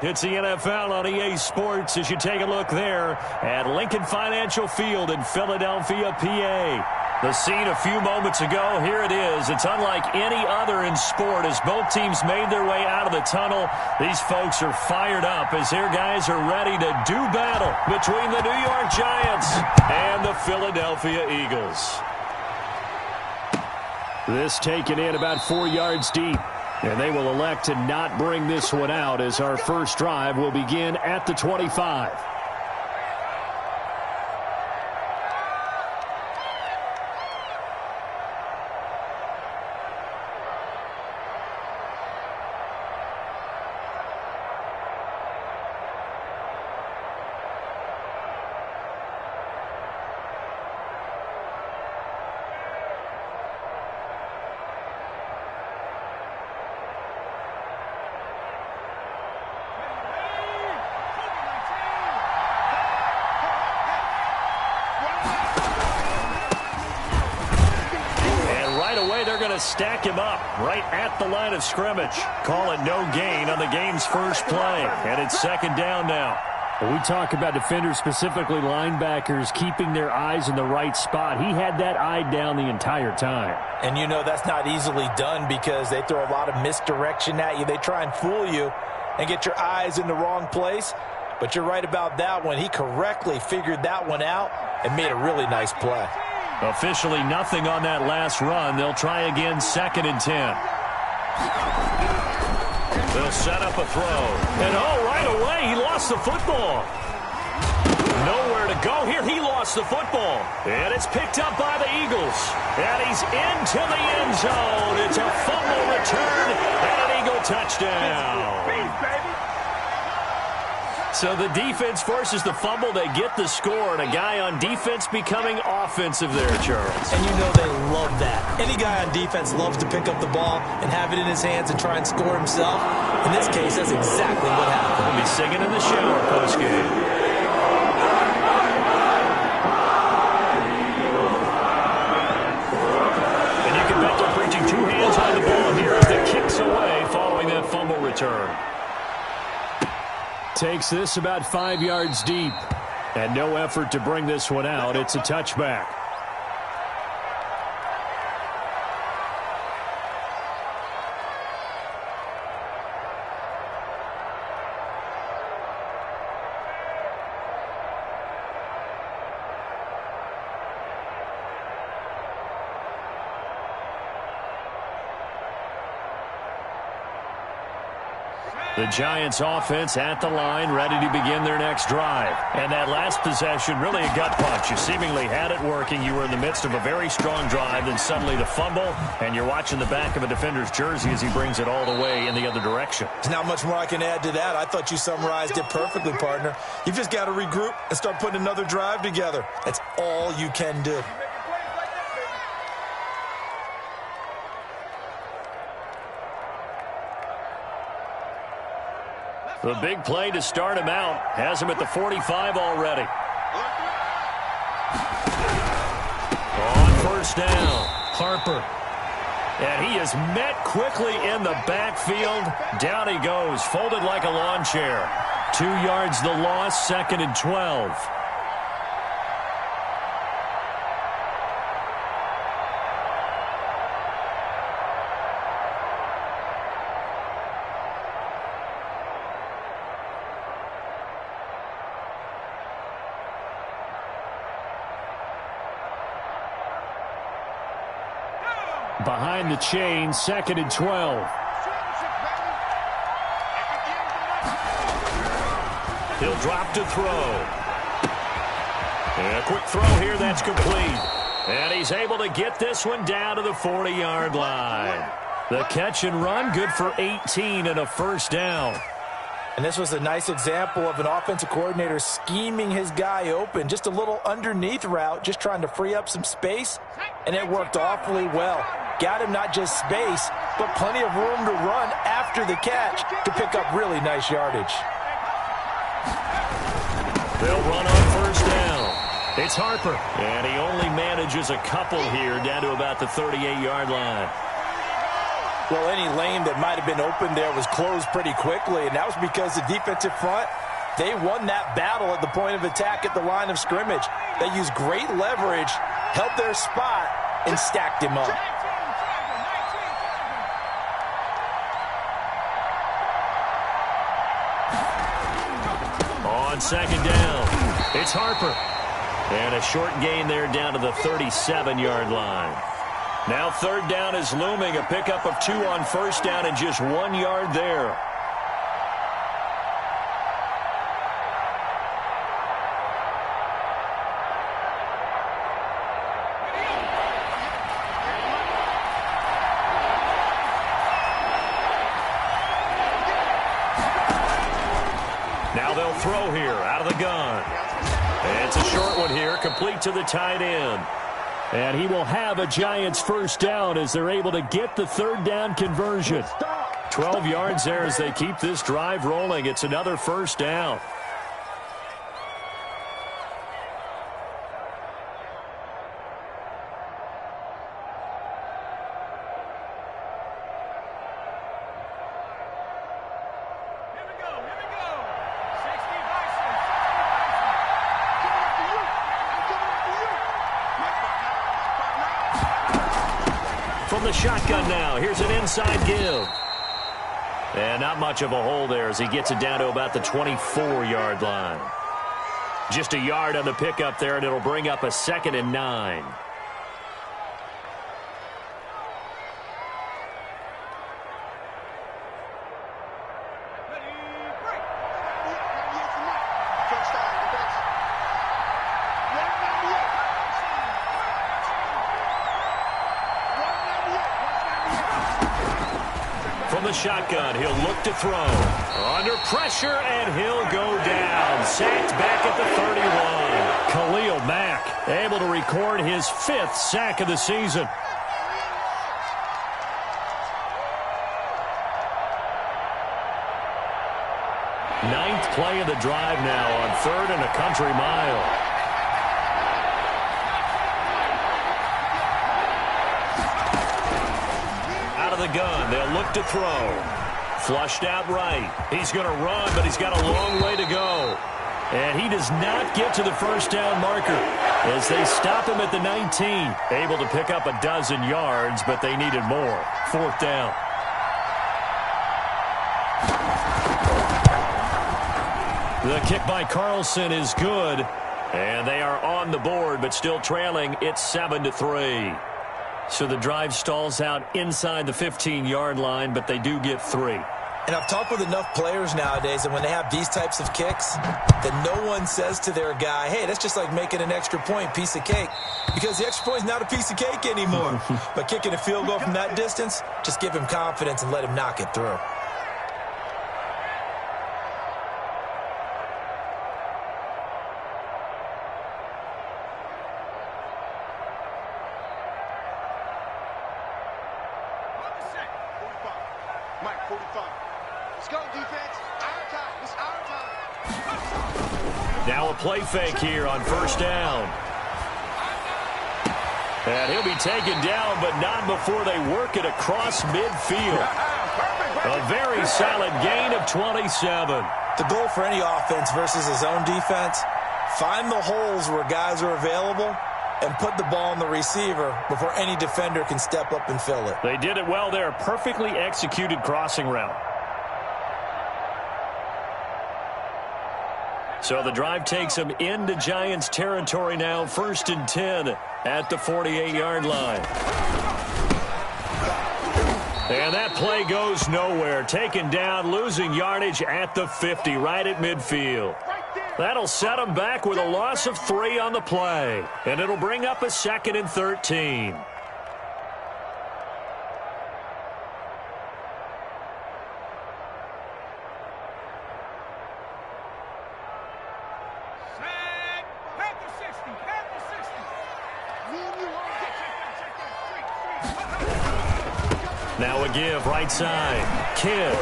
It's the NFL on EA Sports as you take a look there at Lincoln Financial Field in Philadelphia, PA. The scene a few moments ago, here it is. It's unlike any other in sport as both teams made their way out of the tunnel. These folks are fired up as their guys are ready to do battle between the New York Giants and the Philadelphia Eagles. This taken in about 4 yards deep. And they will elect to not bring this one out as our first drive will begin at the 25. Stack him up right at the line of scrimmage. Call it no gain on the game's first play. And it's second down now. When we talk about defenders, specifically linebackers, keeping their eyes in the right spot, he had that eye down the entire time. And you know that's not easily done because they throw a lot of misdirection at you. They try and fool you and get your eyes in the wrong place. But you're right about that one. He correctly figured that one out and made a really nice play. Officially nothing on that last run. They'll try again, 2nd and 10. They'll set up a throw. And right away, he lost the football. Nowhere to go here. He lost the football. And it's picked up by the Eagles. And he's into the end zone. It's a fumble return and an Eagle touchdown. So the defense forces the fumble. They get the score, and a guy on defense becoming offensive there, Charles. And you know they love that. Any guy on defense loves to pick up the ball and have it in his hands and try and score himself. In this case, that's exactly what happened. He'll be singing in the shower postgame. And you can bet they're preaching 2 hands on the ball here as the kick's away following that fumble return. Takes this about 5 yards deep. And no effort to bring this one out. It's a touchback. The Giants offense at the line, ready to begin their next drive. And that last possession, really a gut punch. You seemingly had it working. You were in the midst of a very strong drive, then suddenly the fumble, and you're watching the back of a defender's jersey as he brings it all the way in the other direction. There's not much more I can add to that. I thought you summarized it perfectly, partner. You've just got to regroup and start putting another drive together. That's all you can do. The big play to start him out. Has him at the 45 already. On first down, Harper. And he is met quickly in the backfield. Down he goes, folded like a lawn chair. 2 yards the loss, 2nd and 12. Behind the chain, 2nd and 12. He'll drop to throw. And a quick throw here, that's complete. And he's able to get this one down to the 40-yard line. The catch and run, good for 18 and a first down. And this was a nice example of an offensive coordinator scheming his guy open. Just a little underneath route, just trying to free up some space. And it worked awfully well. Got him not just space, but plenty of room to run after the catch to pick up really nice yardage. They'll run on first down. It's Harper. And he only manages a couple here down to about the 38-yard line. Well, any lane that might have been open there was closed pretty quickly, and that was because the defensive front, they won that battle at the point of attack at the line of scrimmage. They used great leverage, held their spot, and stacked him up. On second down, it's Harper. And a short gain there down to the 37-yard line. Now third down is looming, a pickup of 2 on first down and just 1 yard there. Now they'll throw here out of the gun. It's a short one here, complete to the tight end. And he will have a Giants first down as they're able to get the third down conversion. 12 yards there as they keep this drive rolling. It's another first down. From the shotgun now, here's an inside give. And not much of a hole there as he gets it down to about the 24-yard line. Just a yard on the pickup there, and it'll bring up a 2nd and 9. From the shotgun, he'll look to throw. Under pressure, and he'll go down. Sacked back at the 31. Khalil Mack able to record his 5th sack of the season. Ninth play of the drive now on 3rd and a country mile. The gun, they'll look to throw. Flushed out right. He's going to run, but he's got a long way to go. And he does not get to the first down marker as they stop him at the 19. Able to pick up a dozen yards, but they needed more. 4th down. The kick by Carlson is good. And they are on the board, but still trailing. It's 7-3. So the drive stalls out inside the 15-yard line, but they do get 3. And I've talked with enough players nowadays, and when they have these types of kicks, that no one says to their guy, hey, that's just like making an extra point, piece of cake. Because the extra point is not a piece of cake anymore. But kicking a field goal from that distance, just give him confidence and let him knock it through. Now a play fake here on first down. And he'll be taken down, but not before they work it across midfield. A very solid gain of 27. The goal for any offense versus his own defense, find the holes where guys are available and put the ball on the receiver before any defender can step up and fill it. They did it well there. Perfectly executed crossing route. So the drive takes them into Giants territory now. 1st and 10 at the 48-yard line. And that play goes nowhere. Taken down, losing yardage at the 50, right at midfield. That'll set them back with a loss of 3 on the play. And it'll bring up a 2nd and 13. Now a give, right side. Kidd.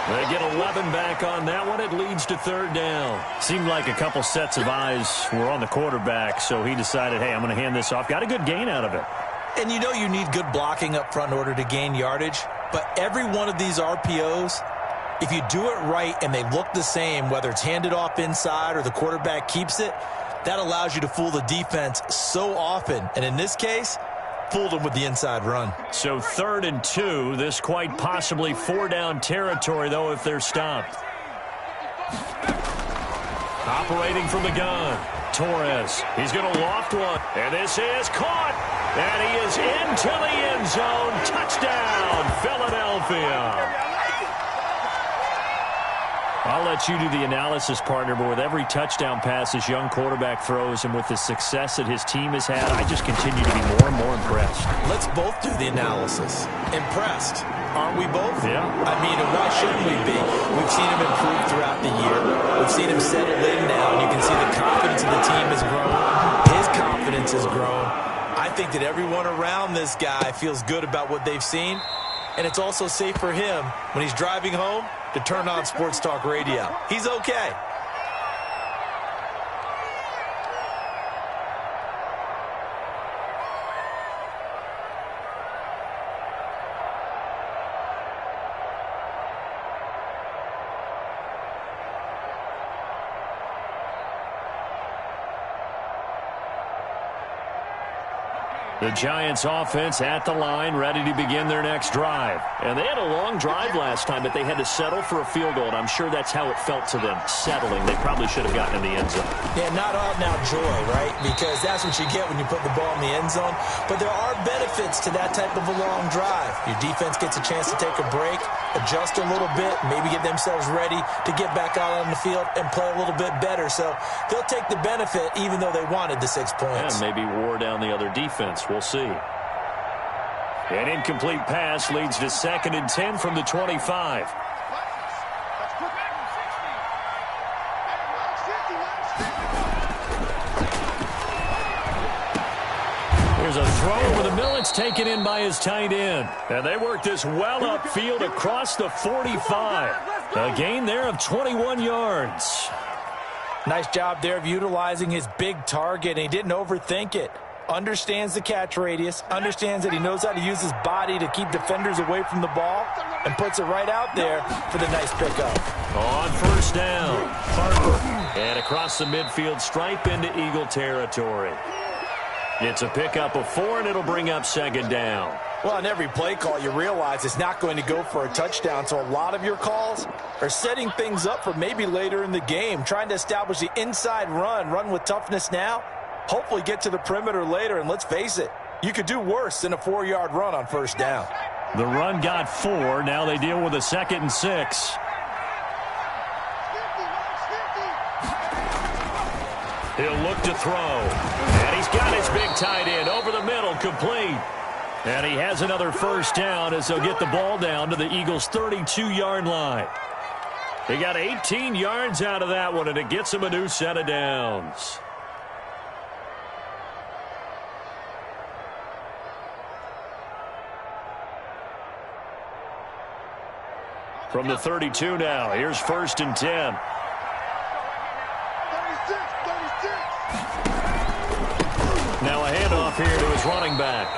They get 11 back on that one. It leads to 3rd down. Seemed like a couple sets of eyes were on the quarterback, so he decided, hey, I'm going to hand this off. Got a good gain out of it. And you know you need good blocking up front in order to gain yardage, but every one of these RPOs, if you do it right and they look the same, whether it's handed off inside or the quarterback keeps it, that allows you to fool the defense so often. And in this case, fooled them with the inside run. So 3rd and 2, this quite possibly 4-down territory, though, if they're stopped. Operating from the gun, Torres. He's going to loft one, and this is caught, and he is into the end zone. Touchdown, Philadelphia. I'll let you do the analysis, partner, but with every touchdown pass this young quarterback throws and with the success that his team has had, I just continue to be more and more impressed. Let's both do the analysis. Impressed, aren't we both? Yeah. I mean, and why shouldn't we be? We've seen him improve throughout the year. We've seen him settle in now, and you can see the confidence of the team has grown. His confidence has grown. I think that everyone around this guy feels good about what they've seen, and it's also safe for him when he's driving home to turn on Sports Talk Radio. He's okay. The Giants offense at the line, ready to begin their next drive. And they had a long drive last time, but they had to settle for a field goal, and I'm sure that's how it felt to them, settling. They probably should have gotten in the end zone. Yeah, not out-and-out joy, right? Because that's what you get when you put the ball in the end zone. But there are benefits to that type of a long drive. Your defense gets a chance to take a break, adjust a little bit, maybe get themselves ready to get back out on the field and play a little bit better. So they'll take the benefit even though they wanted the 6 points. And maybe wore down the other defense. We'll see. An incomplete pass leads to 2nd and 10 from the 25. There's a throw over the middle. It's taken in by his tight end. And they work this well upfield across the 45. A gain there of 21 yards. Nice job there of utilizing his big target, and he didn't overthink it. Understands the catch radius, understands that he knows how to use his body to keep defenders away from the ball, and puts it right out there for the nice pickup. On 1st down, Harper. And across the midfield stripe into Eagle territory. It's a pickup of 4, and it'll bring up 2nd down. Well, on every play call, you realize it's not going to go for a touchdown, so a lot of your calls are setting things up for maybe later in the game, trying to establish the inside run with toughness now, hopefully get to the perimeter later, and let's face it, you could do worse than a 4-yard run on 1st down. The run got 4. Now they deal with a 2nd and 6. He'll look to throw. And he's got his big tight end over the middle, complete. And he has another 1st down as they'll get the ball down to the Eagles' 32-yard line. He got 18 yards out of that one, and it gets him a new set of downs. From the 32 now, here's 1st and 10. Now a handoff here to his running back.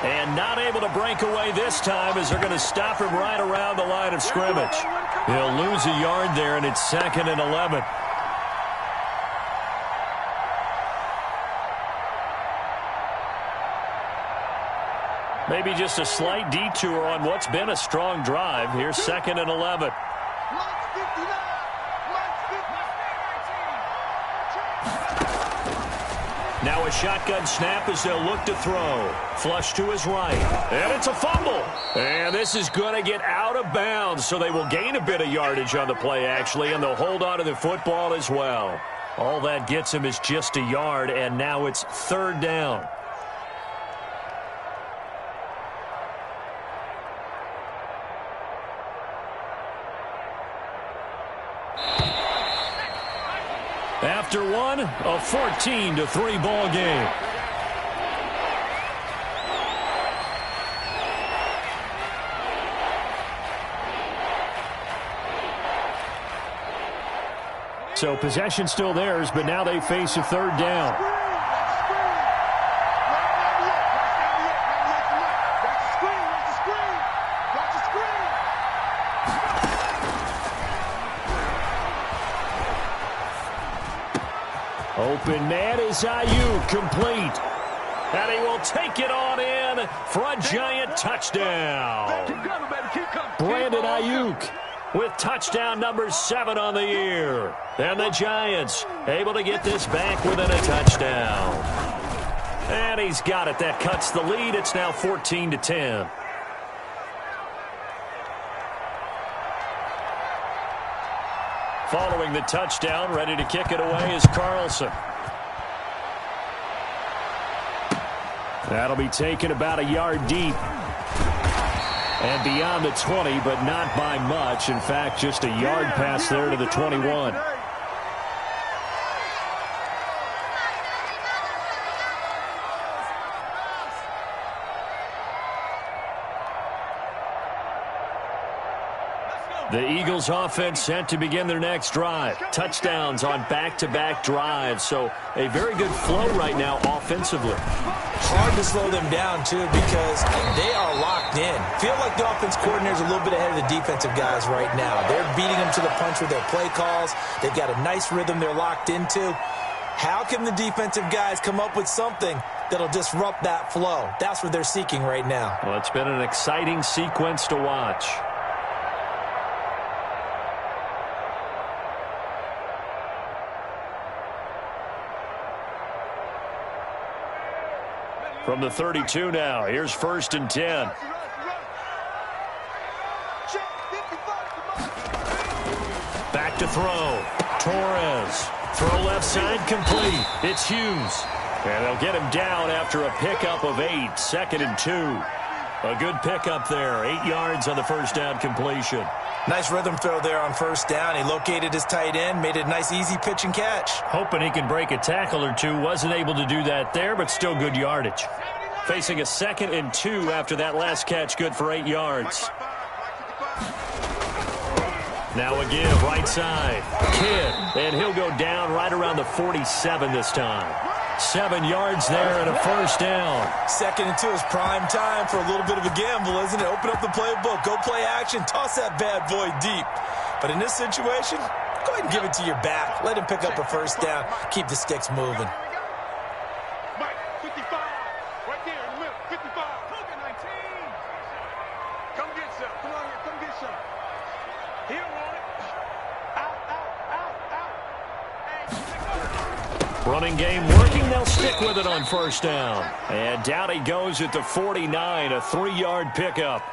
And not able to break away this time as they're going to stop him right around the line of scrimmage. He'll lose a yard there, and it's 2nd and 11. Maybe just a slight detour on what's been a strong drive. Here's 2nd and 11. Now a shotgun snap as they'll look to throw. Flush to his right. And it's a fumble. And this is going to get out of bounds, so they will gain a bit of yardage on the play, actually, and they'll hold on to the football as well. All that gets him is just a yard, and now it's 3rd down. After one, a 14-3 ball game. So possession still theirs, but now they face a 3rd down. Open man is Ayuk, complete. And he will take it on in for a giant touchdown. Brandon Ayuk with touchdown number 7 on the year. And the Giants able to get this back within a touchdown. And he's got it. That cuts the lead. It's now 14-10. Following the touchdown, ready to kick it away is Carlson. That'll be taken about a yard deep. And beyond the 20, but not by much. In fact, just a yard pass there to the 21. The Eagles offense set to begin their next drive. Touchdowns on back-to-back drives. So a very good flow right now offensively. Hard to slow them down, too, because they are locked in. Feel like the offense coordinator's a little bit ahead of the defensive guys right now. They're beating them to the punch with their play calls. They've got a nice rhythm they're locked into. How can the defensive guys come up with something that'll disrupt that flow? That's what they're seeking right now. Well, it's been an exciting sequence to watch. From the 32 now, here's 1st and 10. Back to throw. Torres. Throw left side complete. It's Hughes. And they'll get him down after a pickup of 8. 2nd and 2. A good pickup there. 8 yards on the first down completion. Nice rhythm throw there on 1st down. He located his tight end, made it a nice easy pitch and catch. Hoping he could break a tackle or two. Wasn't able to do that there, but still good yardage. Facing a 2nd and 2 after that last catch, good for 8 yards. Now a give, right side. Kidd, and he'll go down right around the 47 this time. 7 yards there and a 1st down. 2nd and 2 is prime time for a little bit of a gamble, isn't it? Open up the playbook, go play action, toss that bad boy deep. But in this situation, go ahead and give it to your back. Let him pick up a 1st down. Keep the sticks moving. Running game working. They'll stick with it on 1st down. And down he goes at the 49, a 3-yard pickup.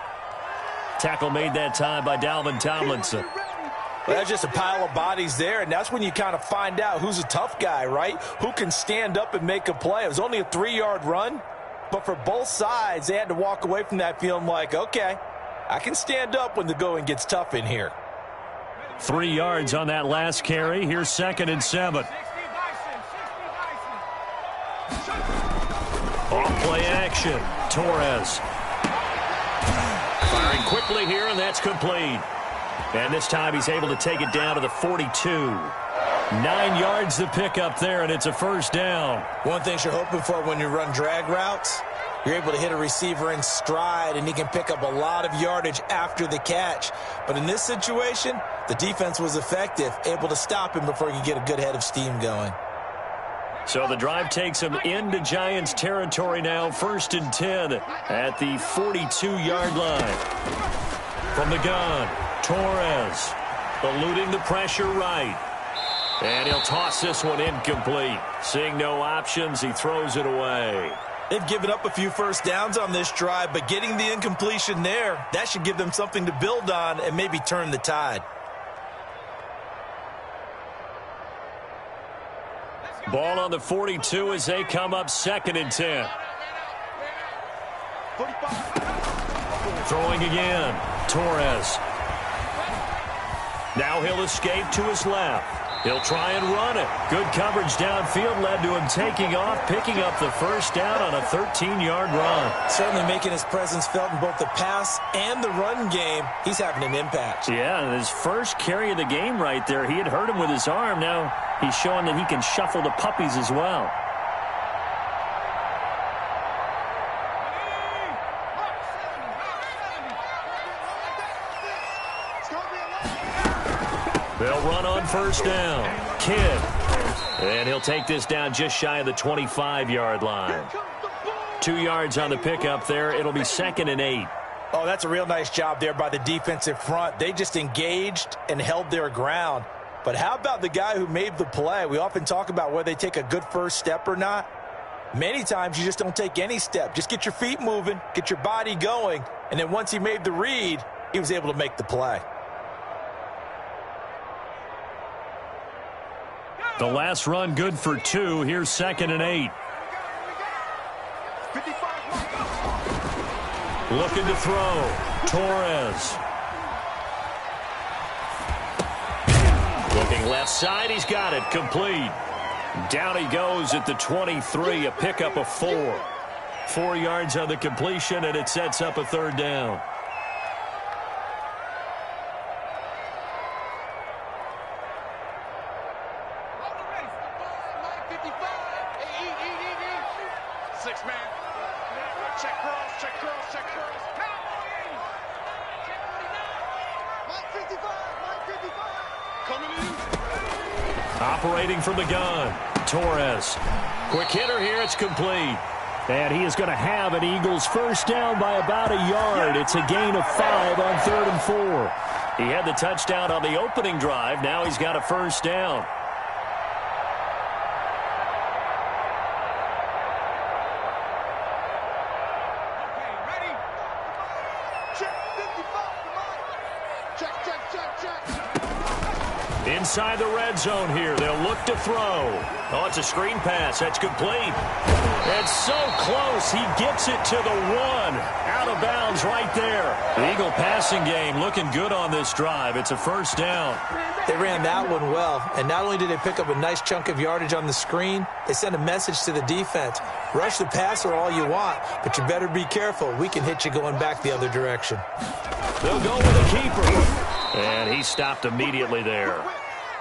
Tackle made that time by Dalvin Tomlinson. Well, that's just a pile of bodies there, and that's when you kind of find out who's a tough guy, right? Who can stand up and make a play. It was only a 3-yard run, but for both sides, they had to walk away from that feeling like, okay, I can stand up when the going gets tough in here. 3 yards on that last carry. Here's 2nd and 7. Off-play action. Torres. Firing quickly here, and that's complete. And this time he's able to take it down to the 42. 9 yards to pick up there, and it's a 1st down. One thing you're hoping for when you run drag routes, you're able to hit a receiver in stride, and he can pick up a lot of yardage after the catch. But in this situation, the defense was effective, able to stop him before he could get a good head of steam going. So the drive takes him into Giants territory now. 1st and 10 at the 42-yard line. From the gun, Torres eluding the pressure right. And he'll toss this one incomplete. Seeing no options, he throws it away. They've given up a few 1st downs on this drive, but getting the incompletion there, that should give them something to build on and maybe turn the tide. Ball on the 42 as they come up 2nd and 10. Throwing again. Torres. Now he'll escape to his left. He'll try and run it. Good coverage downfield led to him taking off, picking up the 1st down on a 13-yard run. Certainly making his presence felt in both the pass and the run game. He's having an impact. Yeah, and his first carry of the game right there, he had hurt him with his arm. Now he's showing that he can shuffle the puppies as well. They'll run on 1st down. Kidd. And he'll take this down just shy of the 25-yard line. 2 yards on the pickup there. It'll be 2nd and 8. Oh, that's a real nice job there by the defensive front. They just engaged and held their ground. But how about the guy who made the play? We often talk about whether they take a good first step or not. Many times you just don't take any step. Just get your feet moving, get your body going, and then once he made the read, he was able to make the play. The last run good for 2. Here's 2nd and 8. Looking to throw. Torres. Looking left side. He's got it. Complete. Down he goes at the 23. A pickup of 4. 4 yards on the completion, and it sets up a 3rd down. Operating from the gun, Torres. Quick hitter here, it's complete. And he is going to have an Eagles first down by about a yard. It's a gain of 5 on 3rd and 4. He had the touchdown on the opening drive. Now he's got a first down. Inside the red zone here. They'll look to throw. Oh, it's a screen pass. That's complete. It's so close. He gets it to the 1. Out of bounds right there. The Eagle passing game looking good on this drive. It's a first down. They ran that one well, and not only did they pick up a nice chunk of yardage on the screen, they sent a message to the defense. Rush the passer all you want, but you better be careful. We can hit you going back the other direction. They'll go with a keeper. And he stopped immediately there.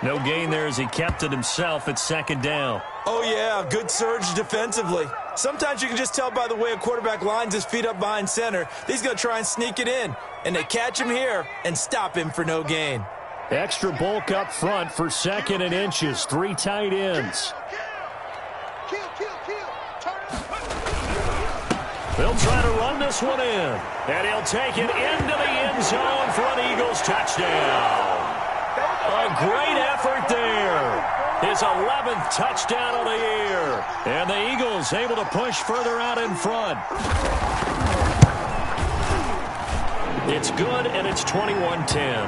No gain there as he kept it himself at 2nd down. Oh, yeah, good surge defensively. Sometimes you can just tell by the way a quarterback lines his feet up behind center. He's going to try and sneak it in. And they catch him here and stop him for no gain. Extra bulk up front for 2nd and inches. 3 tight ends. They'll try to run this one in. And he'll take it into the end zone for an Eagles touchdown. A great effort there. His 11th touchdown of the year. And the Eagles able to push further out in front. It's good, and it's 21-10.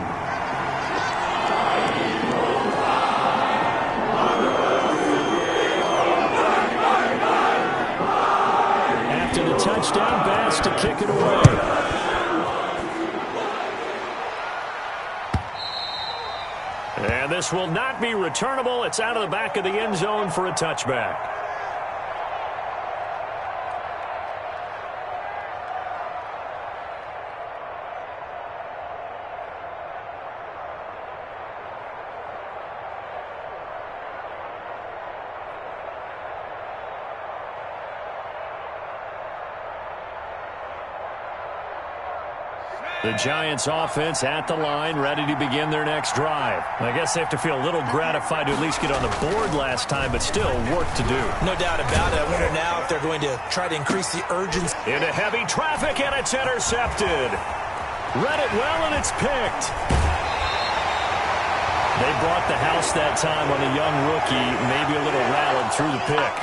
After the touchdown, Bass to kick it away. And this will not be returnable. It's out of the back of the end zone for a touchback. The Giants offense at the line, ready to begin their next drive. I guess they have to feel a little gratified to at least get on the board last time, but still work to do. No doubt about it. I wonder now if they're going to try to increase the urgency. Into heavy traffic, and it's intercepted. Read it well, and it's picked. They brought the house that time on the young rookie, maybe a little rattled through the pick.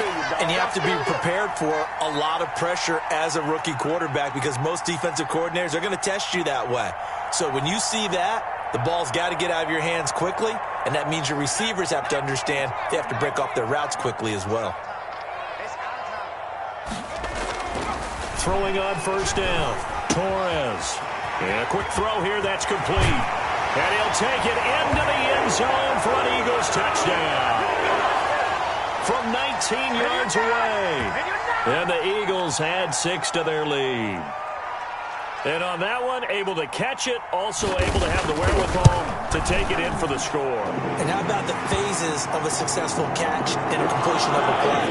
And you have to be prepared for a lot of pressure as a rookie quarterback because most defensive coordinators are going to test you that way. So when you see that, the ball's got to get out of your hands quickly, and that means your receivers have to understand they have to break off their routes quickly as well. Throwing on first down, Torres. And a quick throw here, that's complete. And he'll take it into the end zone for an Eagles touchdown. From 19 yards away. And the Eagles add 6 to their lead. And on that one, able to catch it, also able to have the wherewithal to take it in for the score. And how about the phases of a successful catch and a completion of a play?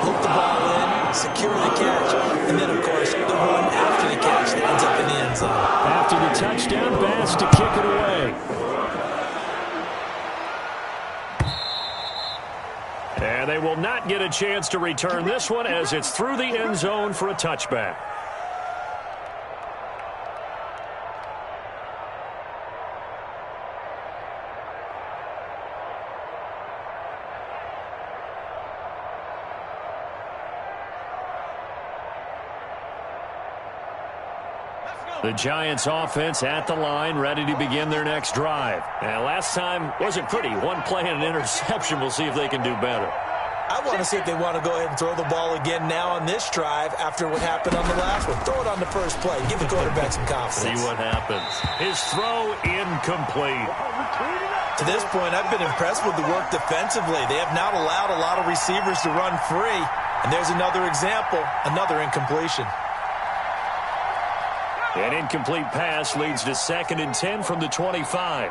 Hook the ball in, secure the catch, and then, of course, the run after the catch that ends up in the end zone. After the touchdown, Bass to kick it away. And they will not get a chance to return this one as it's through the end zone for a touchback. The Giants offense at the line, ready to begin their next drive. And last time wasn't pretty. One play and an interception. We'll see if they can do better. I want to see if they want to go ahead and throw the ball again now on this drive after what happened on the last one. Throw it on the first play. Give the quarterback some confidence. See what happens. His throw incomplete. To this point, I've been impressed with the work defensively. They have not allowed a lot of receivers to run free. And there's another example, another incompletion. An incomplete pass leads to 2nd and 10 from the 25.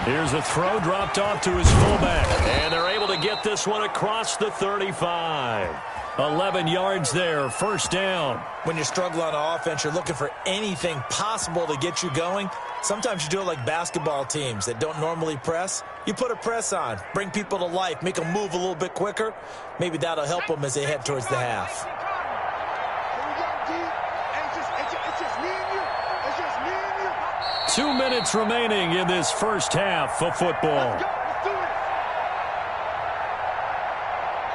Here's a throw dropped off to his fullback. And they're able to get this one across the 35. 11 yards there, first down. When you're struggling on offense, you're looking for anything possible to get you going. Sometimes you do it like basketball teams that don't normally press. You put a press on, bring people to life, make them move a little bit quicker. Maybe that'll help them as they head towards the half. 2 minutes remaining in this first half of football.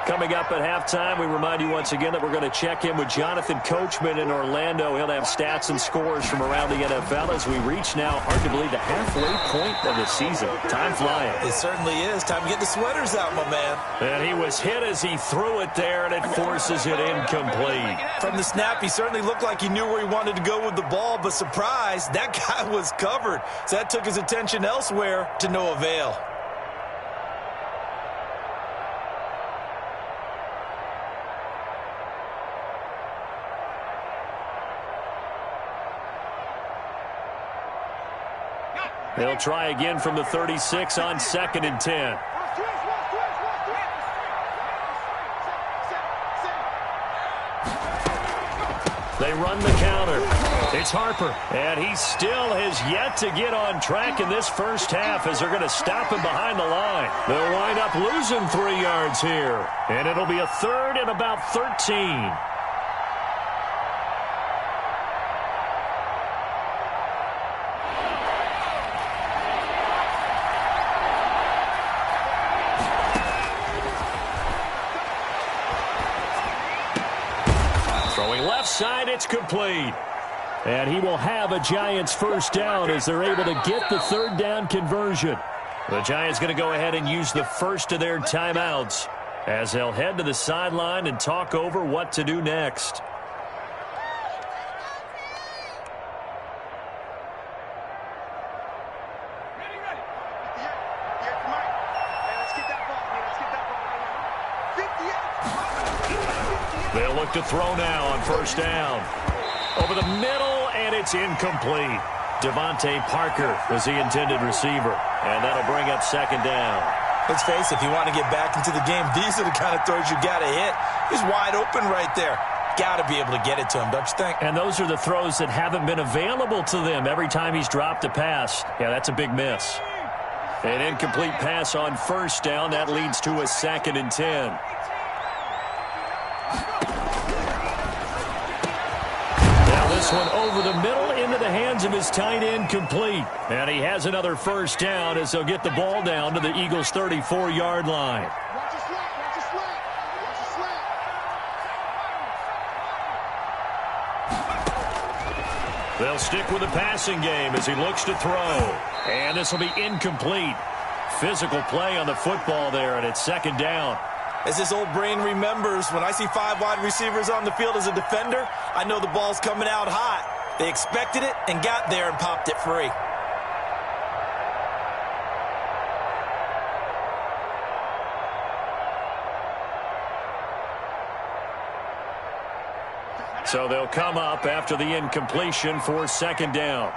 Coming up at halftime, we remind you once again that we're going to check in with Jonathan Coachman in Orlando. He'll have stats and scores from around the NFL as we reach now, hard to believe, the halfway point of the season. Time flying. It certainly is. Time to get the sweaters out, my man. And he was hit as he threw it there, and it forces it incomplete. From the snap, he certainly looked like he knew where he wanted to go with the ball, but surprise, that guy was covered. So that took his attention elsewhere to no avail. They'll try again from the 36 on 2nd and 10. They run the counter. It's Harper. And he still has yet to get on track in this first half as they're going to stop him behind the line. They'll wind up losing 3 yards here. And it'll be a 3rd and about 13. Side, it's complete. And he will have a Giants first down as they're able to get the 3rd down conversion. The Giants going to go ahead and use the first of their timeouts as they'll head to the sideline and talk over what to do next. They'll look to throw now on first down. Over the middle, and it's incomplete. Devontae Parker was the intended receiver, and that'll bring up 2nd down. Let's face it, if you want to get back into the game, these are the kind of throws you got to hit. He's wide open right there. Got to be able to get it to him, don't you think? And those are the throws that haven't been available to them every time he's dropped a pass. Yeah, that's a big miss. An incomplete pass on first down. That leads to a 2nd and 10. This one over the middle into the hands of his tight end, complete. And he has another first down as they'll get the ball down to the Eagles' 34-yard line. They'll stick with the passing game as he looks to throw. And this will be incomplete. Physical play on the football there, and it's 2nd down. As this old brain remembers, when I see 5 wide receivers on the field as a defender, I know the ball's coming out hot. They expected it and got there and popped it free. So they'll come up after the incompletion for 2nd down.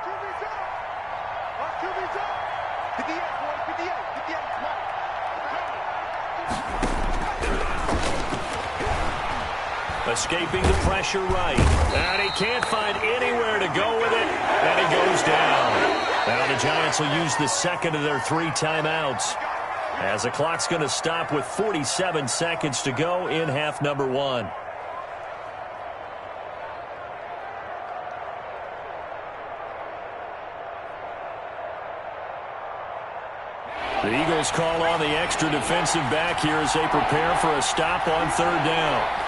Escaping the pressure right. And he can't find anywhere to go with it. And he goes down. Giants will use the second of their 3 timeouts, as the clock's going to stop with 47 seconds to go in half number 1. The Eagles call on the extra defensive back here as they prepare for a stop on 3rd down.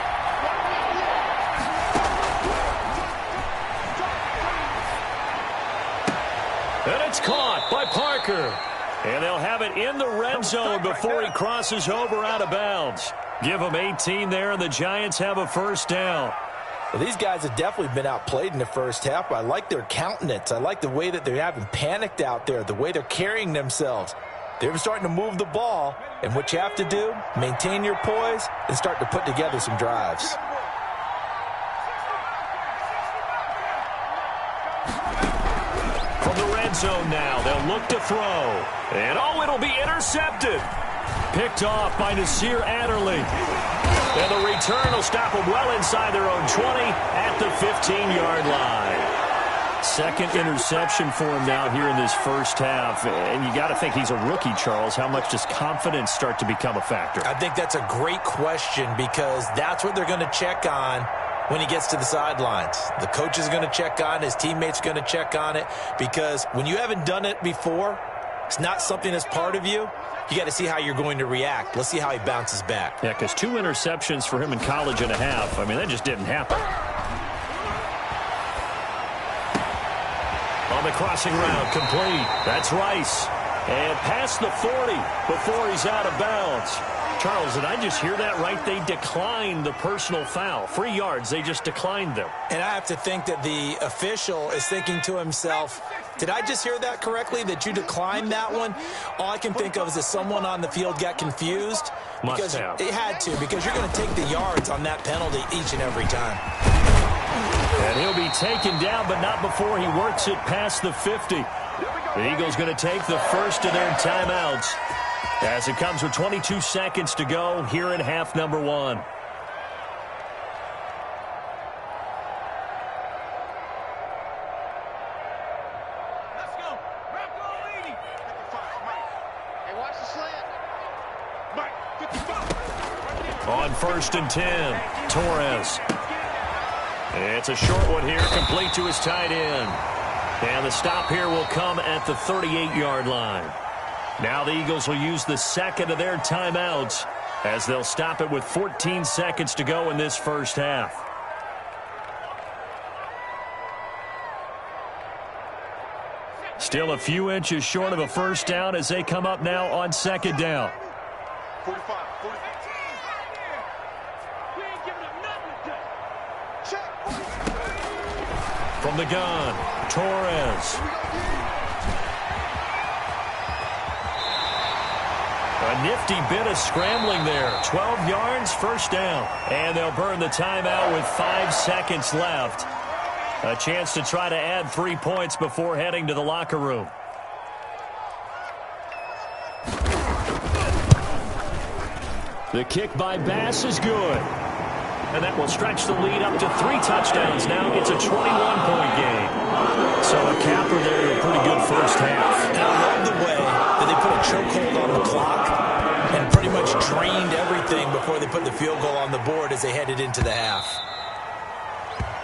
And it's caught by Parker. And they'll have it in the red zone before he crosses over out of bounds. Give them 18 there, and the Giants have a 1st down. Well, these guys have definitely been outplayed in the first half, but I like their countenance. I like the way that they haven't panicked out there, the way they're carrying themselves. They're starting to move the ball, and what you have to do, maintain your poise and start to put together some drives. From the red zone now, they'll look to throw. And, it'll be intercepted. Picked off by Nasir Adderley. And the return will stop them well inside their own 20 at the 15-yard line. 2nd interception for him now here in this first half. And you got to think he's a rookie, Charles. How much does confidence start to become a factor? I think that's a great question because that's what they're going to check on when he gets to the sidelines. The coach is going to check on, his teammates are going to check on it, because when you haven't done it before, it's not something that's part of you. You got to see how you're going to react. Let's see how he bounces back. Yeah, because 2 interceptions for him in college and a half. I mean, that just didn't happen. On the crossing route, complete. That's Rice. And past the 40 before he's out of bounds. Charles, did I just hear that right? They declined the personal foul. 3 yards, they just declined them. And I have to think that the official is thinking to himself, did I just hear that correctly, that you declined that one? All I can think of is that someone on the field got confused. Must have. It had to, because you're going to take the yards on that penalty each and every time. And he'll be taken down, but not before he works it past the 50. The Eagles going to take the first of their timeouts as it comes with 22 seconds to go here in half number 1. Let's go. Wrap all 80. 55, Mike. Hey, watch the slant. Mike, 55. On 1st and 10, Torres. It's a short one here, complete to his tight end. And the stop here will come at the 38-yard line. Now the Eagles will use the second of their timeouts as they'll stop it with 14 seconds to go in this first half. Still a few inches short of a 1st down as they come up now on 2nd down. 45. We ain't giving up nothing today. Check. From the gun, Torres. A nifty bit of scrambling there. 12 yards, 1st down. And they'll burn the timeout with 5 seconds left. A chance to try to add 3 points before heading to the locker room. The kick by Bass is good. And that will stretch the lead up to 3 touchdowns. Now it's a 21-point game. So a capper there to a pretty good first half. And I love the way that they put a chokehold on the clock and pretty much drained everything before they put the field goal on the board as they headed into the half.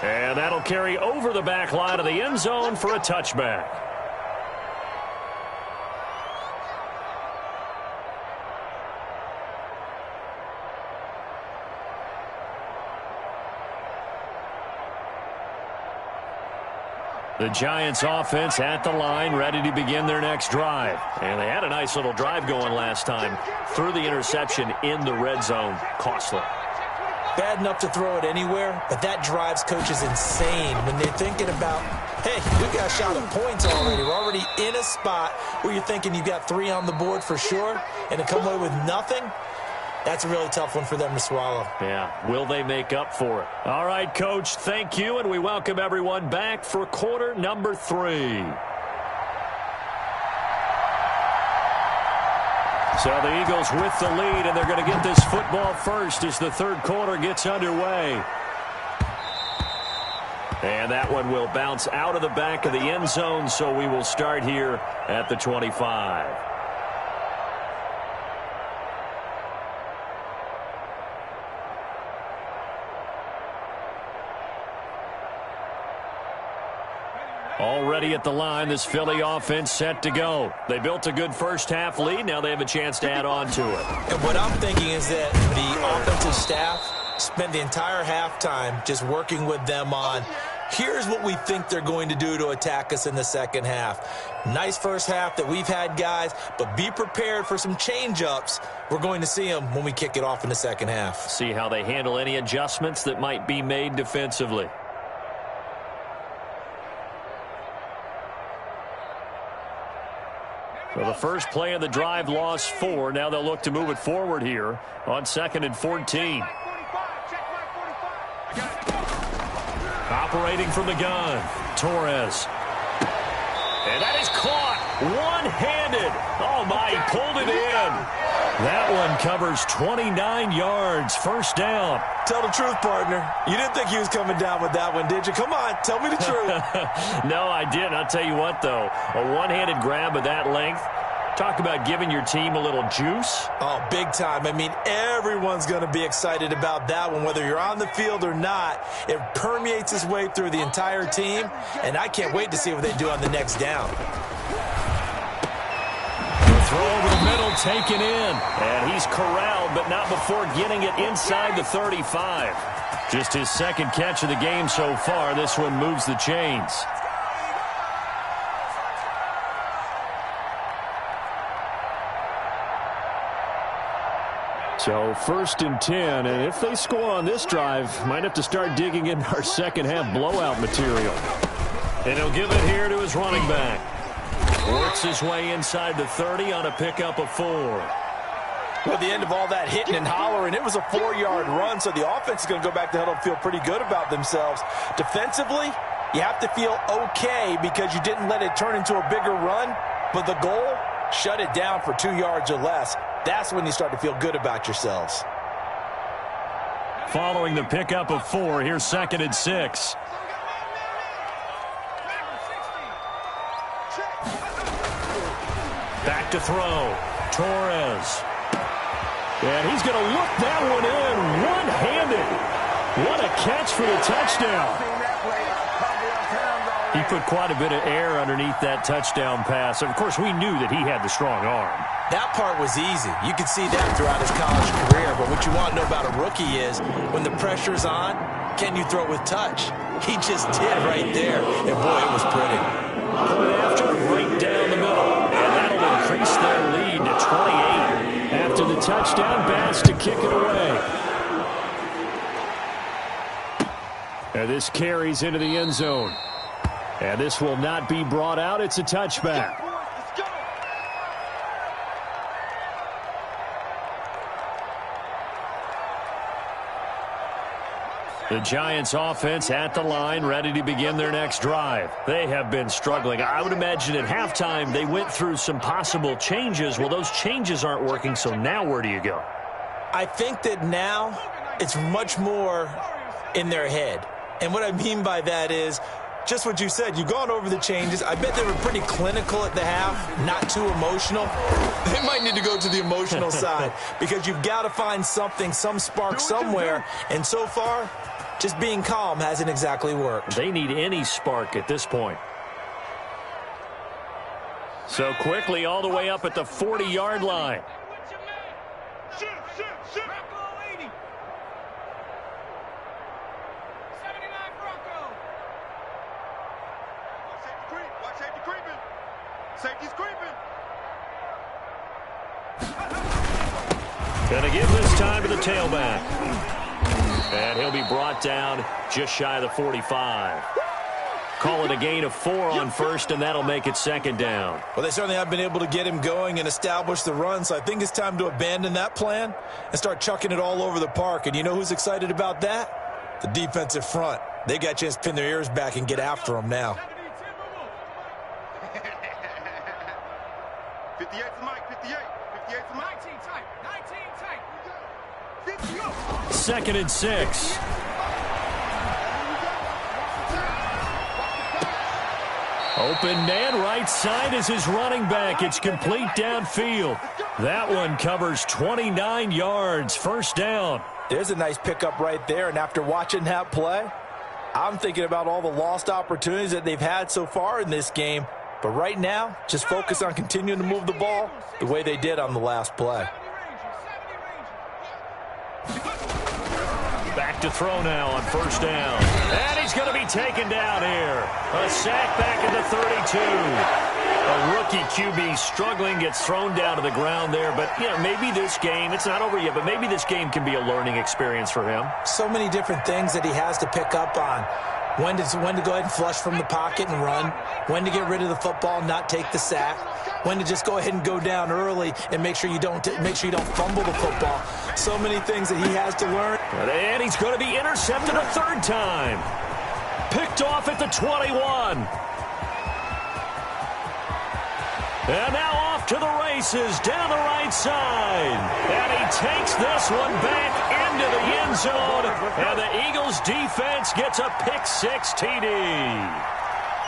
And that'll carry over the back line of the end zone for a touchback. The Giants offense at the line, ready to begin their next drive. And they had a nice little drive going last time. Threw the interception in the red zone. Costly. Bad enough to throw it anywhere, but that drives coaches insane when they're thinking about, hey, we got a shot at points already. We're already in a spot where you're thinking you've got 3 on the board for sure, and to come away with nothing, that's a really tough one for them to swallow. Yeah, will they make up for it? All right, Coach, thank you, and we welcome everyone back for quarter number 3. So the Eagles with the lead, and they're going to get this football first as the third quarter gets underway. And that one will bounce out of the back of the end zone, so we will start here at the 25. Already at the line, this Philly offense set to go. They built a good first-half lead. Now they have a chance to add on to it. And what I'm thinking is that the offensive staff spent the entire halftime just working with them on, here's what we think they're going to do to attack us in the second half. Nice first half that we've had, guys, but be prepared for some change-ups. We're going to see them when we kick it off in the second half. See how they handle any adjustments that might be made defensively. So the first play of the drive lost 4. Now they'll look to move it forward here on 2nd and 14. Operating from the gun, Torres. And that is caught one-handed. Oh, my, he pulled it in. That one covers 29 yards, first down. Tell the truth, partner. You didn't think he was coming down with that one, did you? Come on, tell me the truth. No, I didn't. I'll tell you what, though. A one-handed grab of that length. Talk about giving your team a little juice. Oh, big time. I mean, everyone's going to be excited about that one, whether you're on the field or not. It permeates its way through the entire team, and I can't wait to see what they do on the next down. Throw over the middle, taken in. And he's corralled, but not before getting it inside the 35. Just his second catch of the game so far. This one moves the chains. So 1st and 10, and if they score on this drive, might have to start digging in our second half blowout material. And he'll give it here to his running back. Works his way inside the 30 on a pickup of 4. Well, at the end of all that hitting and hollering, it was a 4-yard run, so the offense is going to go back to huddle and feel pretty good about themselves. Defensively, you have to feel okay because you didn't let it turn into a bigger run, but the goal, shut it down for 2 yards or less. That's when you start to feel good about yourselves. Following the pickup of 4, here's 2nd and 6. Back to throw. Torres. And he's going to look that one in one-handed. What a catch for the touchdown. He put quite a bit of air underneath that touchdown pass. Of course, we knew that he had the strong arm. That part was easy. You could see that throughout his college career. But what you want to know about a rookie is when the pressure's on, can you throw with touch? He just did right there. And, boy, it was pretty. Coming after right down the middle. And that'll increase their lead to 28. After the touchdown pass to kick it away. And this carries into the end zone. And this will not be brought out. It's a touchback. The Giants offense at the line, ready to begin their next drive. They have been struggling. I would imagine at halftime they went through some possible changes. Well, those changes aren't working, so now where do you go? I think that now it's much more in their head. And what I mean by that is just what you said. You've gone over the changes. I bet they were pretty clinical at the half, not too emotional. They might need to go to the emotional side because you've got to find something, some spark somewhere. And so far, just being calm hasn't exactly worked. They need any spark at this point. So quickly all the way up at the 40-yard line. Safety's creeping. Going to give this time to the tailback. And he'll be brought down just shy of the 45. Call it a gain of 4 on first, and that'll make it 2nd down. Well, they certainly have been able to get him going and establish the run, so I think it's time to abandon that plan and start chucking it all over the park. And you know who's excited about that? The defensive front. They got a chance to pin their ears back and get after him now. 58's the mic, 58. 58's the mic. 19 tight. 19 tight. 2nd and 6. Open man, right side is his running back. It's complete downfield. That one covers 29 yards. First down. There's a nice pickup right there, and after watching that play, I'm thinking about all the lost opportunities that they've had so far in this game. But right now, just focus on continuing to move the ball the way they did on the last play. Back to throw now on first down. And he's going to be taken down here. A sack back at the 32. A rookie QB struggling, gets thrown down to the ground there. But, you know, maybe this game, it's not over yet, but maybe this game can be a learning experience for him. So many different things that he has to pick up on. When to go ahead and flush from the pocket and run. When to get rid of the football and not take the sack. When to just go ahead and go down early and make sure you don't fumble the football. So many things that he has to learn. And he's going to be intercepted a third time. Picked off at the 21. And now off to the races down the right side. And he takes this one back into the end zone. And the Eagles defense gets a pick-6 TD.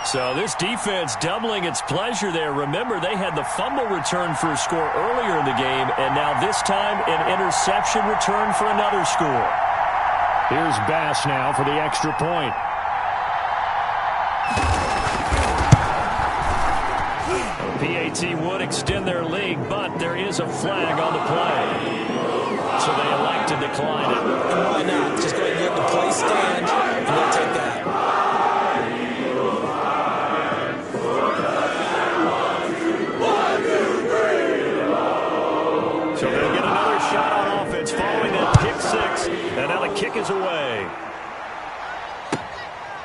So this defense doubling its pleasure there. Remember, they had the fumble return for a score earlier in the game. And now this time an interception return for another score. Here's Bass now for the extra point. PAT would extend their lead, but there is a flag on the play. So they elect to decline it. And why not? Just go ahead and let the play stand, and they'll take that. So they'll get another shot on offense following that pick-6, and now the kick is away.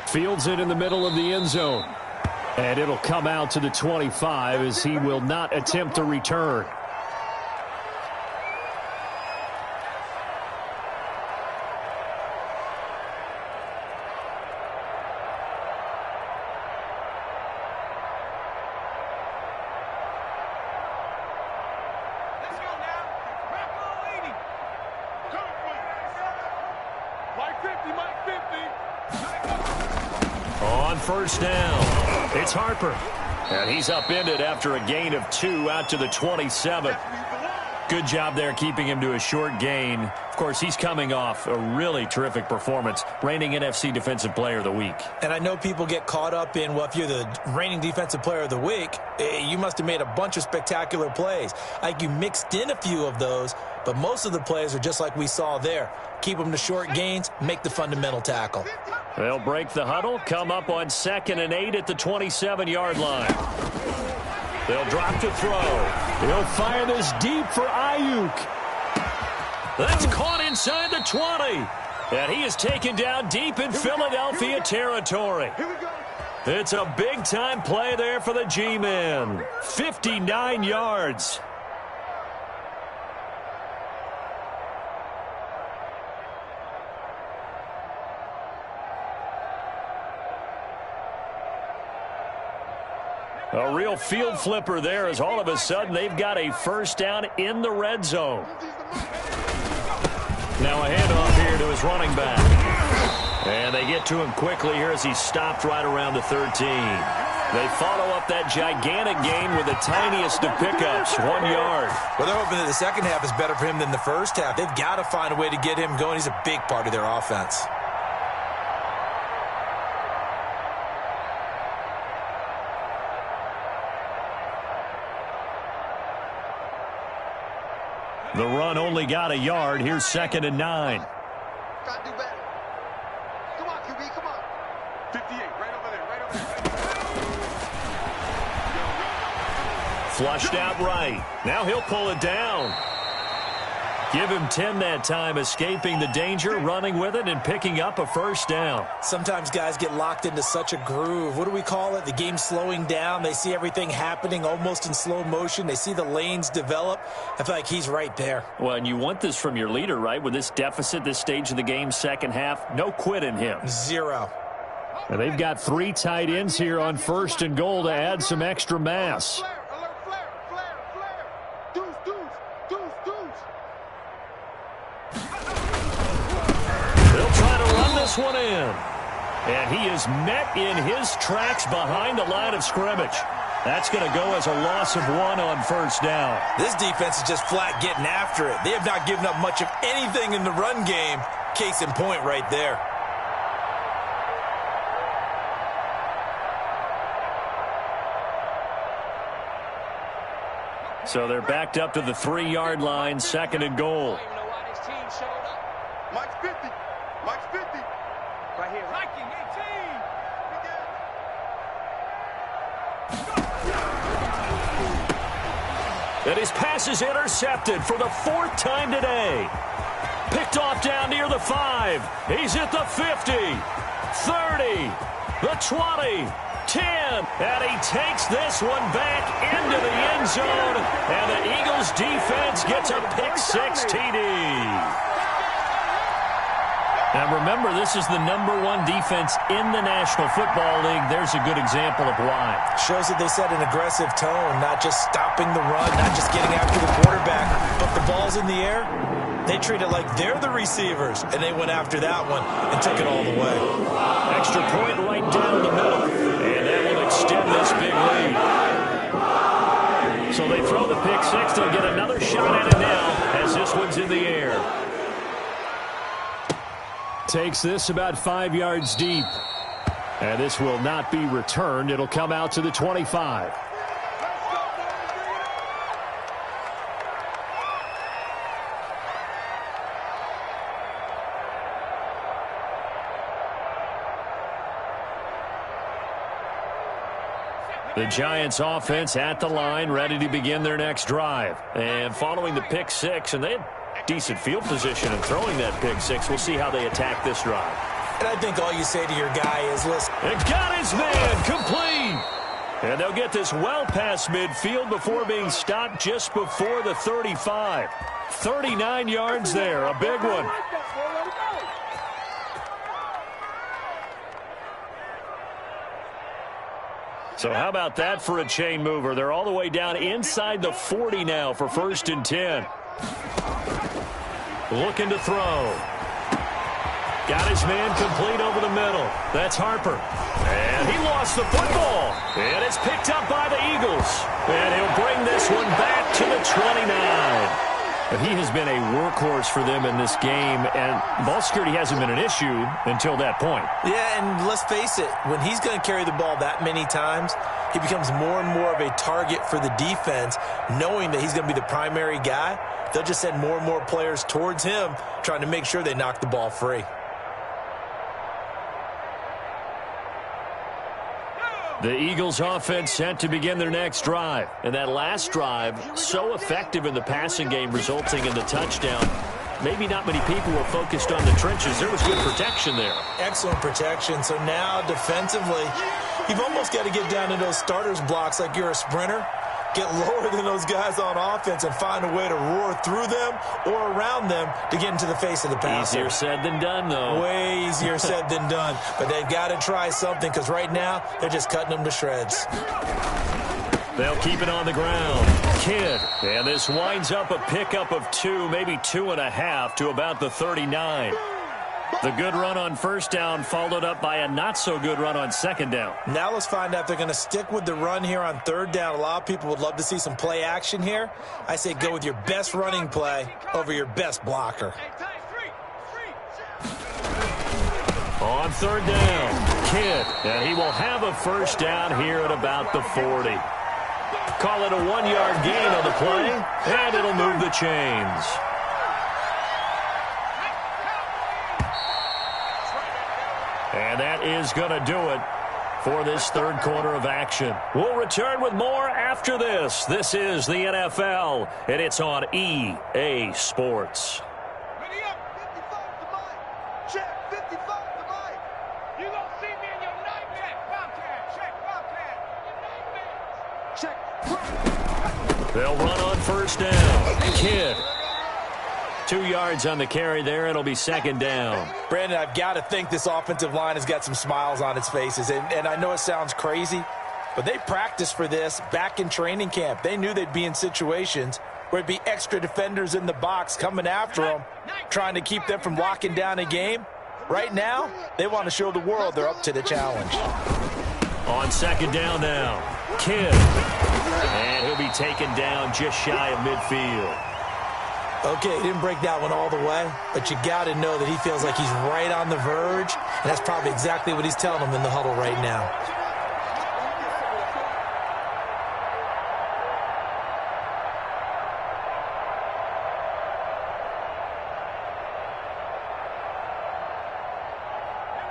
Fields it in the middle of the end zone. And it'll come out to the 25 as he will not attempt to return. Let's go now. Back on 80. Come on. Mike 50, Mike 50. On first down. It's Harper. And he's upended after a gain of 2 out to the 27. Good job there keeping him to a short gain. Of course, he's coming off a really terrific performance, reigning NFC Defensive Player of the Week. And I know people get caught up in, well, if you're the reigning Defensive Player of the Week, you must have made a bunch of spectacular plays. Like you mixed in a few of those, but most of the plays are just like we saw there. Keep them to short gains, make the fundamental tackle. They'll break the huddle, come up on 2nd and 8 at the 27-yard line. They'll drop to throw. He'll fire this deep for Ayuk. That's caught inside the 20. And he is taken down deep in Philadelphia territory. It's a big-time play there for the G-men. 59 yards. A real field flipper there as all of a sudden they've got a first down in the red zone. Now a handoff here to his running back. And they get to him quickly here as he's stopped right around the 13. They follow up that gigantic gain with the tiniest of pickups, 1 yard. Well, they're hoping that the second half is better for him than the first half. They've got to find a way to get him going. He's a big part of their offense. The run only got a yard. Here's 2nd and 9. Gotta do better. Come on, QB, come on. 58, right over there, right over there. Flushed out right. Now he'll pull it down. Give him 10 that time, escaping the danger, running with it, and picking up a first down. Sometimes guys get locked into such a groove. What do we call it? The game's slowing down. They see everything happening almost in slow motion. They see the lanes develop. I feel like he's right there. Well, and you want this from your leader, right? With this deficit, this stage of the game, second half, no quit in him. 0. And they've got 3 tight ends here on 1st and goal to add some extra mass. Flare, alert, flare, flare, flare. Deuce, deuce, deuce, deuce. They'll try to run this one in. And he is met in his tracks behind the line of scrimmage. That's going to go as a loss of 1 on first down. This defense is just flat getting after it. They have not given up much of anything in the run game. Case in point right there. So they're backed up to the 3-yard line, 2nd and goal. Mike's 50. Mike's 50. Right here. Viking 18. And his pass is intercepted for the 4th time today. Picked off down near the 5. He's at the 50, 30, the 20, 10. And he takes this one back into the end zone. And the Eagles defense gets a pick-6 TD. Now remember, this is the #1 defense in the National Football League. There's a good example of why. Shows that they set an aggressive tone, not just stopping the run, not just getting after the quarterback, but the ball's in the air. They treat it like they're the receivers, and they went after that one and took it all the way. Extra point right down the middle, and that will extend this big lead. So they throw the pick-6. They'll get another shot at it now as this one's in the air. Takes this about 5 yards deep. And this will not be returned. It'll come out to the 25. The Giants offense at the line, ready to begin their next drive. And following the pick-6, and they had decent field position in throwing that pick-6. We'll see how they attack this drive. And I think all you say to your guy is, listen. It got his man complete. And they'll get this well past midfield before being stopped just before the 35. 39 yards there, a big one. So how about that for a chain mover? They're all the way down inside the 40 now for 1st and 10. Looking to throw. Got his man complete over the middle. That's Harper. And he lost the football. And it's picked up by the Eagles. And he'll bring this one back to the 29. But he has been a workhorse for them in this game, and ball security hasn't been an issue until that point. Yeah, and let's face it, when he's going to carry the ball that many times, he becomes more and more of a target for the defense, knowing that he's going to be the primary guy. They'll just send more and more players towards him, trying to make sure they knock the ball free. The Eagles offense set to begin their next drive. And that last drive, so effective in the passing game, resulting in the touchdown. Maybe not many people were focused on the trenches. There was good protection there. Excellent protection. So now defensively, you've almost got to get down to those starters blocks like you're a sprinter. Get lower than those guys on offense and find a way to roar through them or around them to get into the face of the passer. Easier said than done, though. Way easier said than done. But they've got to try something because right now they're just cutting them to shreds. They'll keep it on the ground. Kidd. And this winds up a pickup of 2, maybe 2.5 to about the 39. The good run on first down followed up by a not-so-good run on second down. Now let's find out if they're going to stick with the run here on third down. A lot of people would love to see some play action here. I say go with your best running play over your best blocker. On third down, Kidd. And he will have a first down here at about the 40. Call it a 1-yard gain on the play, and it'll move the chains. And that is going to do it for this third quarter of action. We'll return with more after this. This is the NFL, and it's on EA Sports. Ready up, 55 to Mike. Check, 55 to Mike. You gonna see me in your nightmare. Bobcat, check, Bobcat. Check. They'll run on first down. Kidd. 2 yards on the carry there. It'll be second down. Brandon, I've got to think this offensive line has got some smiles on its faces. And I know it sounds crazy, but they practiced for this back in training camp. They knew they'd be in situations where it'd be extra defenders in the box coming after them, trying to keep them from locking down a game. Right now, they want to show the world they're up to the challenge. On second down now, Kidd. And he'll be taken down just shy of midfield. Okay, he didn't break that one all the way, but you got to know that he feels like he's right on the verge, and that's probably exactly what he's telling them in the huddle right now.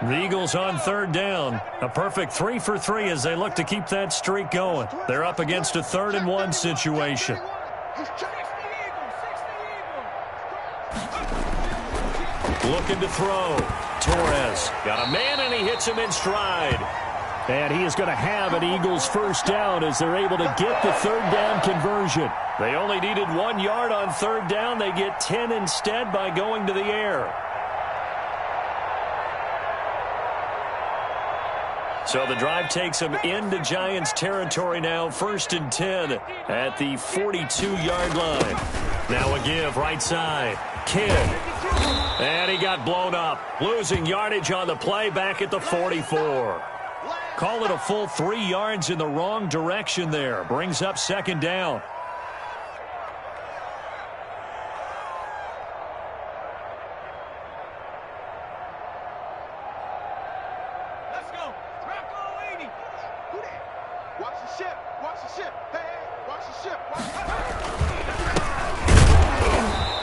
The Eagles on third down. A perfect 3 for 3 as they look to keep that streak going. They're up against a 3rd and 1 situation. Looking to throw. Torres got a man, and he hits him in stride. And he is going to have an Eagles first down as they're able to get the third down conversion. They only needed 1 yard on third down. They get 10 instead by going to the air. So the drive takes them into Giants territory now, 1st and 10 at the 42-yard line. Now a give right side. Kidd. And he got blown up. Losing yardage on the play back at the 44. Call it a full 3 yards in the wrong direction there. Brings up second down.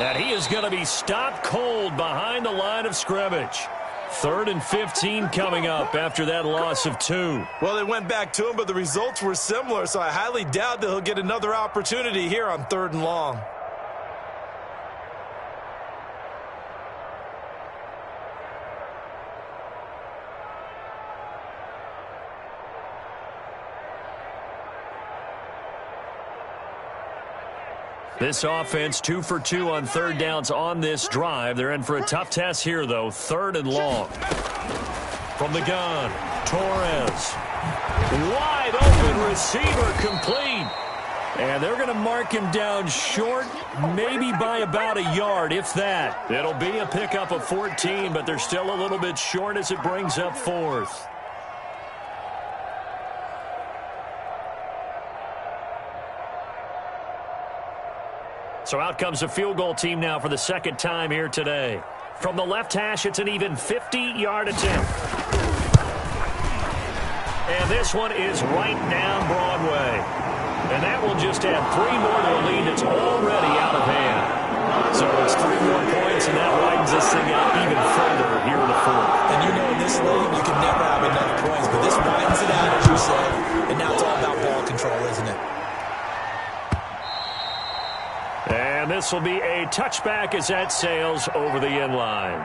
And he is going to be stopped cold behind the line of scrimmage. 3rd and 15 coming up after that loss of 2. Well, they went back to him, but the results were similar, so I highly doubt that he'll get another opportunity here on 3rd and long. This offense 2 for 2 on third downs on this drive. They're in for a tough test here, though. 3rd and long. From the gun, Torres. Wide open receiver complete. And they're going to mark him down short, maybe by about a yard, if that. It'll be a pickup of 14, but they're still a little bit short as it brings up 4th. So out comes the field goal team now for the 2nd time here today. From the left hash, it's an even 50-yard attempt. And this one is right down Broadway. And that will just add 3 more to a lead that's already out of hand. So it's 3 more points, and that widens this thing out even further here in the 4th. And you know in this league, you can never have enough points, but this widens it out, as you said. And now it's all about ball control, isn't it? And this will be a touchback as that sails over the end line.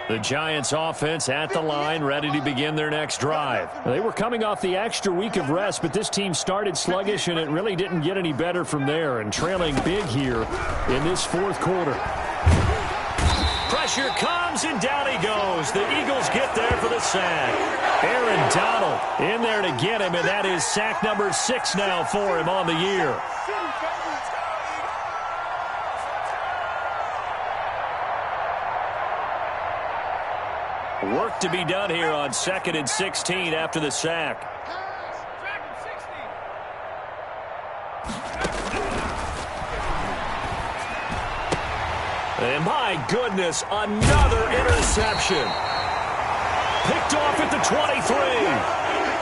The Giants offense at the line, ready to begin their next drive. They were coming off the extra week of rest, but this team started sluggish, and it really didn't get any better from there, and trailing big here in this 4th quarter. Pressure comes, and down he goes. The Eagles get there for the sack. Aaron Donald in there to get him, and that is sack number 6 now for him on the year. Work to be done here on 2nd and 16 after the sack. And my goodness, another interception. Picked off at the 23.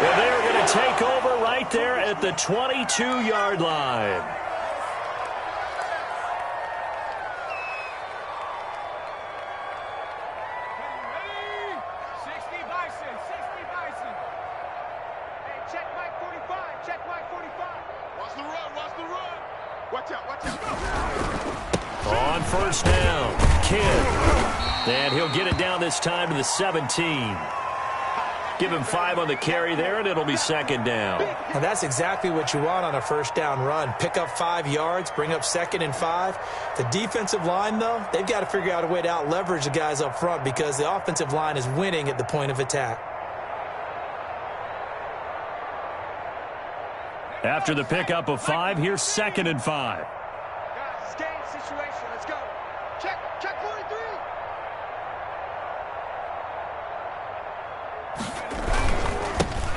And they're going to take over right there at the 22-yard line. On first down, Kidd. And he'll get it down this time to the 17. Give him 5 on the carry there, and it'll be second down. And that's exactly what you want on a first down run. Pick up 5 yards, bring up 2nd and 5. The defensive line, though, they've got to figure out a way to out-leverage the guys up front because the offensive line is winning at the point of attack. After the pickup of 5, here's 2nd and 5. Guys, game situation. Let's go. Check 43.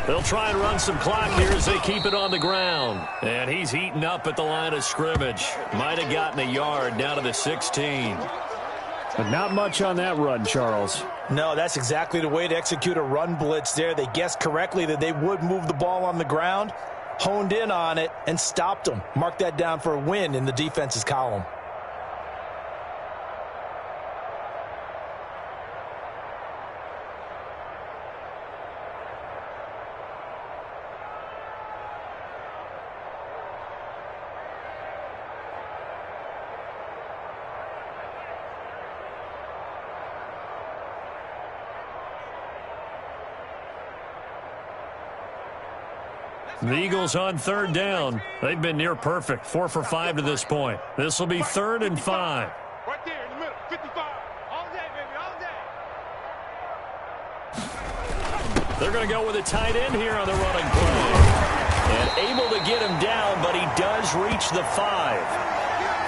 They'll try and run some clock here as they keep it on the ground. And he's heating up at the line of scrimmage. Might have gotten a yard down to the 16. But not much on that run, Charles. No, that's exactly the way to execute a run blitz there. They guessed correctly that they would move the ball on the ground, honed in on it, and stopped them. Mark that down for a win in the defense's column. The Eagles on 3rd down. They've been near perfect, 4 for 5 to this point. This will be 3rd and 5. Right there in the middle, 55. All day, baby, all day. They're going to go with a tight end here on the running play. And able to get him down, but he does reach the 5.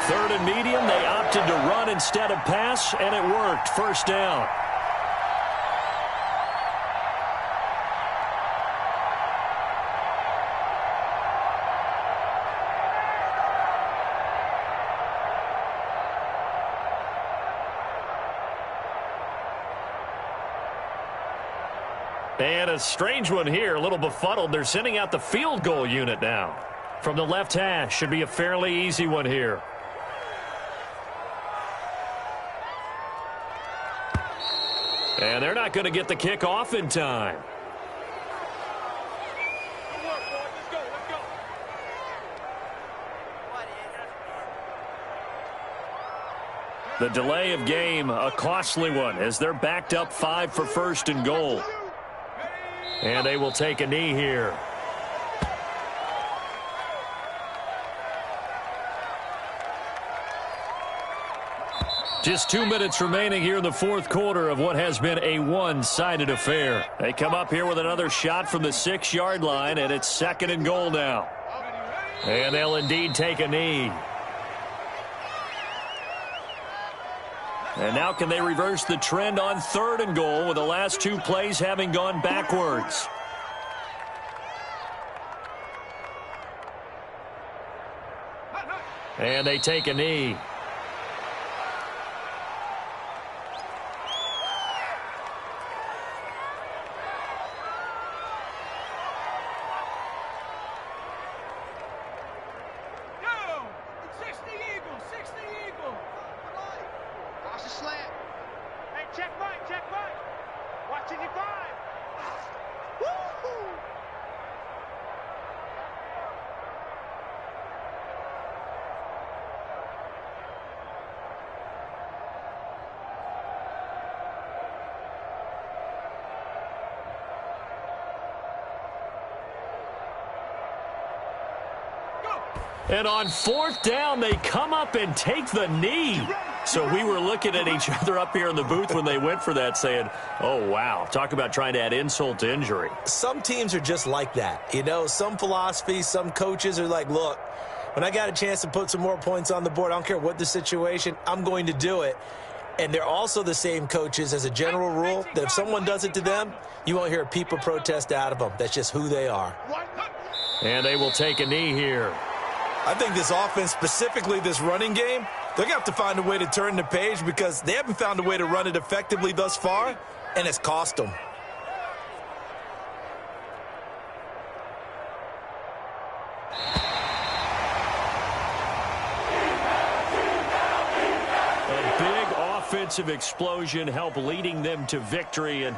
3rd and medium, they opted to run instead of pass, and it worked. First down. And a strange one here, a little befuddled. They're sending out the field goal unit now. From the left hash, should be a fairly easy one here. And they're not going to get the kick off in time. Good work, boys. Let's go. The delay of game, a costly one, as they're backed up 5 for 1st and goal. And they will take a knee here. Just 2 minutes remaining here in the 4th quarter of what has been a one-sided affair. They come up here with another shot from the 6-yard line, and it's 2nd and goal now. And they'll indeed take a knee. And now can they reverse the trend on 3rd and goal with the last 2 plays having gone backwards? And they take a knee. And on 4th down, they come up and take the knee. So we were looking at each other up here in the booth when they went for that saying, oh, wow, talk about trying to add insult to injury. Some teams are just like that. You know, some philosophies, some coaches are like, look, when I got a chance to put some more points on the board, I don't care what the situation, I'm going to do it. And they're also the same coaches as a general rule that if someone does it to them, you won't hear a peep or protest out of them. That's just who they are. And they will take a knee here. I think this offense, specifically this running game, they're going to have to find a way to turn the page because they haven't found a way to run it effectively thus far, and it's cost them. A big offensive explosion helped leading them to victory, and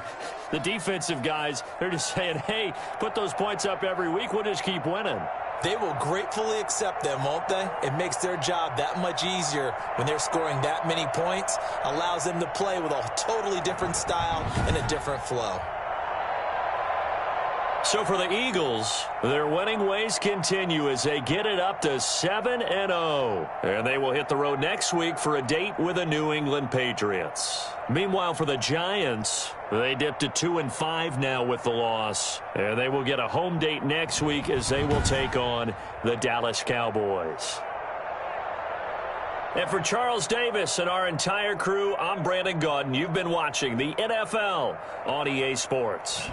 the defensive guys, they're just saying, hey, put those points up every week, we'll just keep winning. They will gratefully accept them, won't they? It makes their job that much easier when they're scoring that many points, allows them to play with a totally different style and a different flow. So for the Eagles, their winning ways continue as they get it up to 7-0. And they will hit the road next week for a date with the New England Patriots. Meanwhile, for the Giants, they dipped to 2-5 now with the loss. And they will get a home date next week as they will take on the Dallas Cowboys. And for Charles Davis and our entire crew, I'm Brandon Gaudin. You've been watching the NFL on EA Sports.